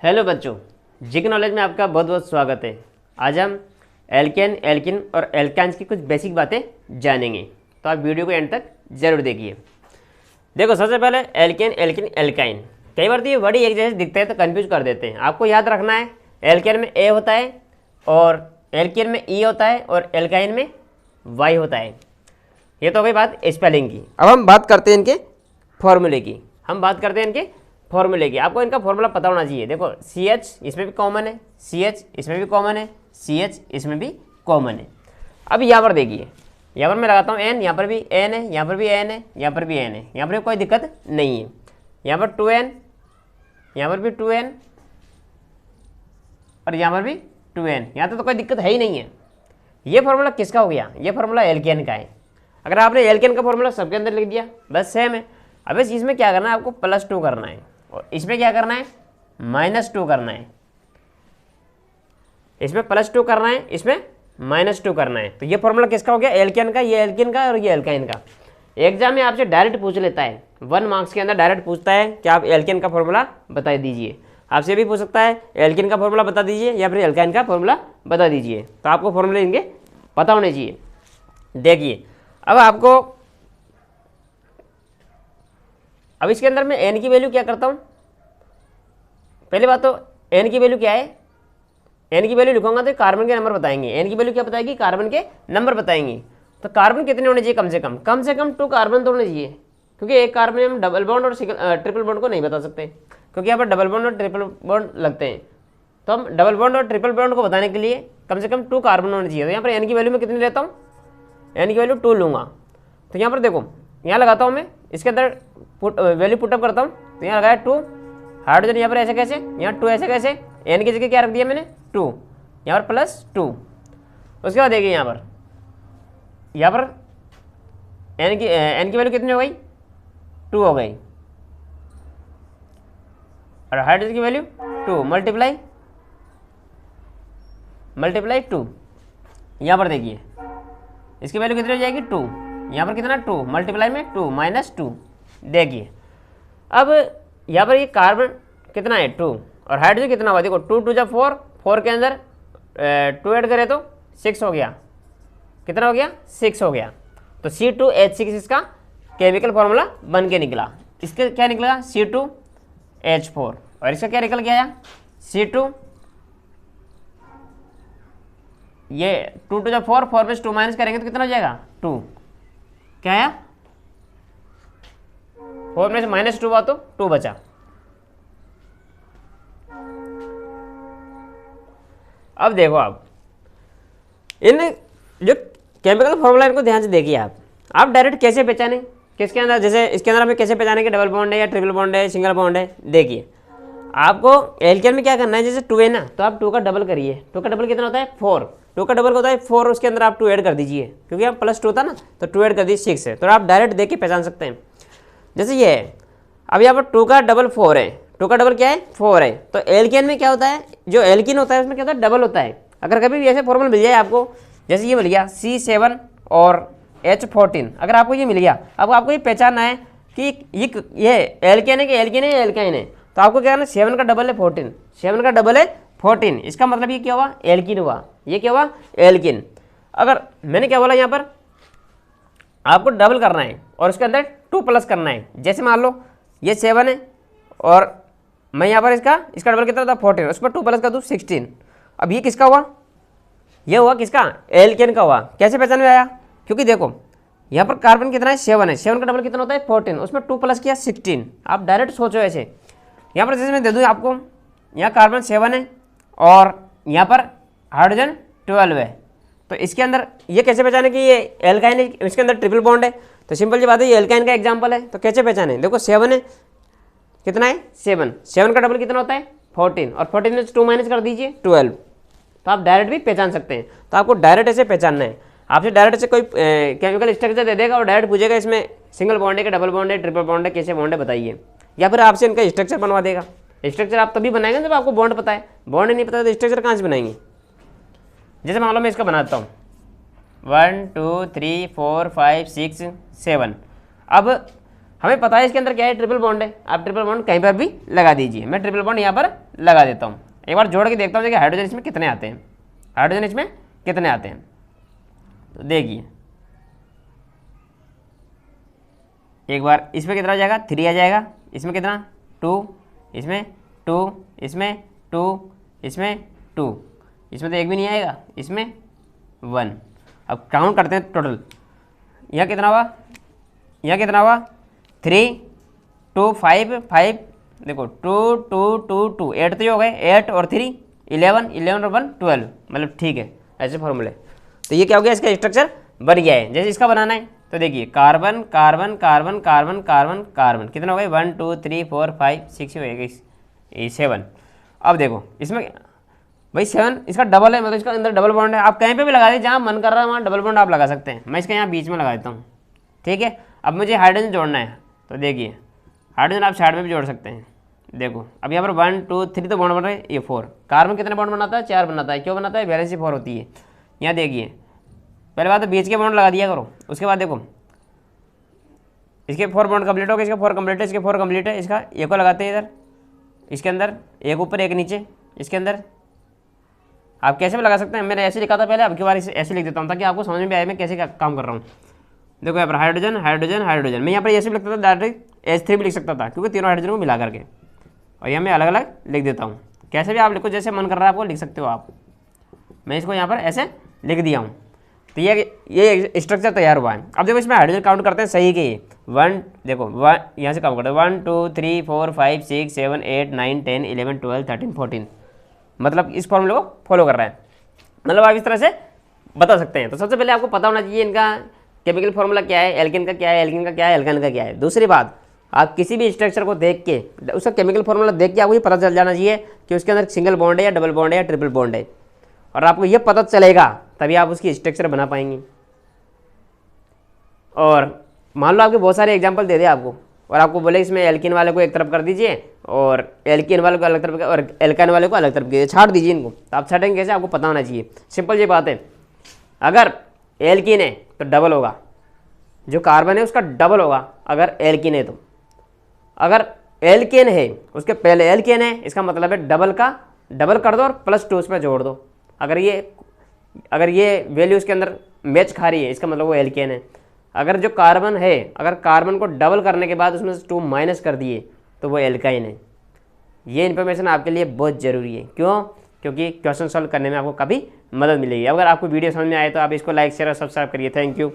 Hello बच्चों, जिक knowledge में आपका बहुत बहुत स्वागत है। आज हम एल्केन, एल्किन और एल्काइंस की कुछ बेसिक बातें जानेंगे, तो आप वीडियो को एंड तक जरूर देखिए। देखो, सबसे पहले एल्केन, एल्किन, एल्काइन। कई बार तो ये वर्ड एक जैसे दिखते हैं तो कंफ्यूज कर देते हैं। आपको याद रखना है, एल्केन में ए होता है और एल्किन में ई होता है और एल्काइन में वाई होता है। ये तो हो गई बात स्पेलिंग की। अब हम बात करते हैं इनके फॉर्मूले की। फॉर्मूले की आपको इनका फॉर्मूला पता होना चाहिए। देखो, CH इसमें भी कॉमन है, CH इसमें भी कॉमन है, CH इसमें भी कॉमन है। अब यहाँ पर देखिए, यहाँ पर मैं लगाता हूँ N, यहाँ पर भी N है, यहाँ पर भी N है, यहाँ पर भी N है, यहाँ पर कोई दिक्कत नहीं है। यहाँ पर 2N, यहाँ पर भी 2N और यहाँ पर भी 2N, यहाँ तो कोई दिक्कत है ही नहीं है। ये फॉर्मूला किसका हो गया? ये फॉर्मूला एल्केन का है। अगर आपने एल्केन का फॉर्मूला सबके अंदर लिख दिया, बस सेम है। अब इस चीज़ में क्या करना है, आपको +2 करना है और इसमें क्या करना है, -2 करना है। इसमें +2 करना है, इसमें -2 करना है। तो ये फॉर्मूला किसका हो गया? एल्केन का। ये एल्किन का और ये एल्काइन का। एग्जाम में आपसे डायरेक्ट पूछ लेता है, 1 मार्क्स के अंदर डायरेक्ट पूछता है कि आप एल्केन का फॉर्मूला बता दीजिए। आपसे भी पूछ सकता है एल्किन का फॉर्मूला बता दीजिए या फिर एल्काइन का फॉर्मूला बता दीजिए। तो आपको फॉर्मूले इनके पता होने चाहिए। देखिए, अब इसके अंदर मैं n की वैल्यू क्या करता हूँ। पहली बात तो n की वैल्यू क्या है, n की वैल्यू लिखूंगा तो कार्बन के नंबर बताएंगे। n की वैल्यू क्या बताएगी? कार्बन के नंबर बताएंगी। तो कार्बन कितने होने चाहिए? कम से कम 2 कार्बन तो होने चाहिए, क्योंकि एक कार्बन में हम डबल बॉन्ड और ट्रिपल बॉन्ड को नहीं बता सकते, क्योंकि यहाँ पर डबल बॉन्ड और ट्रिपल बॉन्ड लगते हैं। तो हम डबल बॉन्ड और ट्रिपल बॉन्ड को बताने के लिए कम से कम 2 कार्बन होने चाहिए। तो यहाँ पर n की वैल्यू में कितनी लेता हूँ? n की वैल्यू 2 लूँगा। तो यहाँ पर देखो, यहाँ लगाता हूँ मैं, इसके अंदर वैल्यू पुटअप करता हूँ। तो यहाँ लगाया 2 हाइड्रोजन, यहाँ पर ऐसे कैसे, यहाँ 2 ऐसे कैसे, n की जगह क्या रख दिया मैंने? 2, यहाँ पर +2। उसके बाद देखिए यहाँ पर n की वैल्यू कितनी हो गई? 2 हो गई। और हाइड्रोजन की वैल्यू 2 मल्टीप्लाई 2। यहाँ पर देखिए, इसकी वैल्यू कितनी हो जाएगी? 2। यहाँ पर कितना? 2 मल्टीप्लाई में 2 -2। देखिए, अब यहाँ पर ये कार्बन कितना है? 2 और हाइड्रोजन कितना हुआ? देखो, 2 2 4, 4 के अंदर 2 ऐड करें तो 6 हो गया। कितना हो गया? 6 हो गया। तो C2H6 इसका केमिकल फॉर्मूला बन के निकला। इसके क्या निकला? C2H4। और इसका क्या निकल गया? C2, ये 2 2 4, 4 में 2 माइनस करेंगे तो कितना हो जाएगा? 2। क्या आया? 4 में से -2 हुआ तो 2 बचा। अब देखो, आप इन जो केमिकल फॉर्मूला इनको ध्यान से देखिए। आप डायरेक्ट कैसे पहचाने किसके अंदर, जैसे इसके अंदर हमें कैसे पहचाने कि डबल बॉन्ड है या ट्रिपल बॉन्ड है, सिंगल बॉन्ड है। देखिए, आपको एल्केन में क्या करना है, जैसे 2 है ना, तो आप 2 का डबल करिए। 2 का डबल कितना होता है? 4। 2 का डबल होता है 4, उसके अंदर आप 2 ऐड कर दीजिए, क्योंकि आप +2 था ना, तो 2 ऐड कर दीजिए, 6 है। तो आप डायरेक्ट देख के पहचान सकते हैं। जैसे ये है, अब यहाँ पर 2 का डबल 4 है। 2 का डबल क्या है? 4 है। तो एल्केन में क्या होता है, जो एल्किन होता है उसमें क्या होता है? डबल होता है। अगर कभी भी ऐसे फॉर्मूला मिल जाए आपको, जैसे ये मिल गया C7 और H14, अगर आपको ये मिल गया, अब आपको ये पहचानना है कि ये एल्केन है कि एल्किन है या एल्काइन है। तो आपको क्या करना? 7 का डबल है 14, 7 का डबल है 14। इसका मतलब ये क्या हुआ? एल्किन हुआ। ये क्या हुआ? एल्किन। अगर मैंने क्या बोला, यहाँ पर आपको डबल करना है और उसके अंदर 2 प्लस करना है। जैसे मान लो ये 7 है और मैं यहाँ पर इसका डबल कितना था? 14, उस पर 2 प्लस कर दूँ 16। अब ये किसका हुआ? ये हुआ किसका? एल्केन का हुआ। कैसे पहचान में आया? क्योंकि देखो, यहाँ पर कार्बन कितना है? 7 है। 7 का डबल कितना होता है? 14, उसमें 2 प्लस किया 16। आप डायरेक्ट सोचो ऐसे। यहाँ पर जैसे मैं दे दूँ आपको, यहाँ कार्बन 7 है और यहाँ पर हाइड्रोजन 12 है। तो इसके अंदर ये कैसे पहचाने कि ये एल्काइन है, इसके अंदर ट्रिपल बॉन्ड है? तो सिंपल सी बात है, ये एल्काइन का एग्जाम्पल है। तो कैसे पहचाने? देखो, 7 है, कितना है? 7 का डबल कितना होता है? 14, और 14 में 2 माइनस कर दीजिए 12। तो आप डायरेक्ट भी पहचान सकते हैं। तो आपको डायरेक्ट ऐसे पहचानना है। आपसे डायरेक्ट ऐसे कोई केमिकल स्ट्रक्चर दे देगा और डायरेक्ट पूछेगा इसमें सिंगल बॉन्ड है कि डबल बॉन्ड है, ट्रिपल बॉन्ड है, कैसे बॉन्ड है बताइए, या फिर आपसे इनका स्ट्रक्चर बनवा देगा। स्ट्रक्चर आप तभी बनाएंगे जब आपको बॉन्ड पता है। बॉन्ड नहीं पता तो स्ट्रक्चर कहाँ से बनाएंगे? जैसे मान लो मैं इसका बनाता हूँ 1 2 3 4 5 6 7। अब हमें पता है इसके अंदर क्या है? ट्रिपल बॉन्ड है। आप ट्रिपल बॉन्ड कहीं पर भी लगा दीजिए। मैं ट्रिपल बॉन्ड यहाँ पर लगा देता हूँ। एक बार जोड़ के देखता हूँ कि हाइड्रोजन इसमें कितने आते हैं, हाइड्रोजन इसमें कितने आते हैं। तो देखिए एक बार इसमें कितना आ जाएगा, 3 आ जाएगा, इसमें कितना 2, इसमें 2, इसमें 2, इसमें 2, इसमें तो एक भी नहीं आएगा, इसमें 1। अब काउंट करते हैं टोटल, यहाँ कितना हुआ, यहाँ कितना हुआ 3 2 5 5, देखो 2 2 2 2, 8 तो ये हो गए, 8 और 3 11, 11 और 1 12, मतलब ठीक है ऐसे फॉर्मूले। तो ये क्या हो गया, इसका स्ट्रक्चर बन गया है। जैसे इसका बनाना है तो देखिए carbon carbon carbon carbon carbon carbon, कितना हो गए 1 2 3 4 5 6 हो 7। अब देखो इसमें भाई 7 इसका डबल है, मतलब इसका अंदर डबल बॉन्ड है। आप कहीं पे भी लगा दीजिए, जहाँ मन कर रहा है वहाँ डबल बॉन्ड आप लगा सकते हैं। मैं इसका यहाँ बीच में लगा देता हूँ, ठीक है। अब मुझे हाइड्रोजन जोड़ना है, तो देखिए हाइड्रोजन आप साइड में भी जोड़ सकते हैं। देखो अब यहाँ पर 1 2 3 तो बॉन्ड बन रहे हैं, ये 4। कार्बन कितने बॉन्ड बनाता है, 4 बनाता है। क्यों बनाता है, वैलेंसी 4 होती है। यहाँ देखिए पहले बात तो बीच के बॉन्ड लगा दिया करो, उसके बाद देखो इसके 4 बॉन्ड कंप्लीट हो गए, इसके 4 कंप्लीट है, इसके 4 कंप्लीट है, इसका एक को लगाते हैं इधर, इसके अंदर एक ऊपर एक नीचे, इसके अंदर आप कैसे भी लगा सकते हैं। मैंने ऐसे लिखा था पहले, अब की बार इसे ऐसे लिख देता हूँ ताकि आपको समझ में आए मैं कैसे काम कर रहा हूँ। देखो यहाँ पर हाइड्रोजन हाइड्रोजन हाइड्रोजन, मैं यहाँ पर ऐसे भी लिखता था, डायरेक्ट H3 भी लिख सकता था क्योंकि तीनों हाइड्रोजन को मिला करके, और यहाँ मैं अलग अलग लिख देता हूँ। कैसे भी आप लिखो, जैसे मन कर रहा है आपको लिख सकते हो आप। मैं इसको यहाँ पर ऐसे लिख दिया हूँ। तो ये स्ट्रक्चर तैयार हुआ है। अब देखो इसमें हाइड्रोजन काउंट करते हैं सही के 1, देखो 1 यहाँ से काउंट करते हैं 1 2 3 4 5 6 7 8 9 10 11 12 13 14, मतलब इस फॉर्मूले को फॉलो कर रहा है। मतलब आप इस तरह से बता सकते हैं। तो सबसे पहले आपको पता होना चाहिए इनका केमिकल फॉर्मूला क्या है, एल्केन का क्या है, एल्केन का क्या है, एल्काइन का क्या है। दूसरी बात, आप किसी भी स्ट्रक्चर को देख के उसका केमिकल फॉर्मूला देख के आपको ये पता चल जाना चाहिए कि उसके अंदर सिंगल बॉन्ड है या डबल बॉन्ड है या ट्रिपल बॉन्ड है, और आपको ये पता चलेगा तभी आप उसकी स्ट्रक्चर बना पाएंगे। और मान लो आपके बहुत सारे एग्जांपल दे दे आपको, और आपको बोले इसमें एल्कीन वाले को एक तरफ कर दीजिए और एल्कीन वाले को अलग तरफ और एल्काइन वाले को अलग तरफ कीजिए, छाट दीजिए इनको। तो आप छाटेंगे कैसे, आपको पता होना चाहिए। सिंपल ये बात है, अगर एल्कीन है तो डबल होगा, जो कार्बन है उसका डबल होगा अगर एल्कीन है तो। अगर एल्केन है उसके पहले एल्केन है, इसका मतलब है डबल का डबल कर दो और +2 उसमें जोड़ दो। अगर ये वैल्यू उसके अंदर मैच खा रही है, इसका मतलब वो एल्केन है। अगर जो कार्बन है, अगर कार्बन को डबल करने के बाद उसमें से 2 माइनस कर दिए तो वो एल्काइन है। ये इन्फॉर्मेशन आपके लिए बहुत ज़रूरी है। क्यों, क्योंकि क्वेश्चन सॉल्व करने में आपको काफ़ी मदद मिलेगी। अगर आपको वीडियो समझ में आए तो आप इसको लाइक शेयर और सब्सक्राइब करिए। Thank you.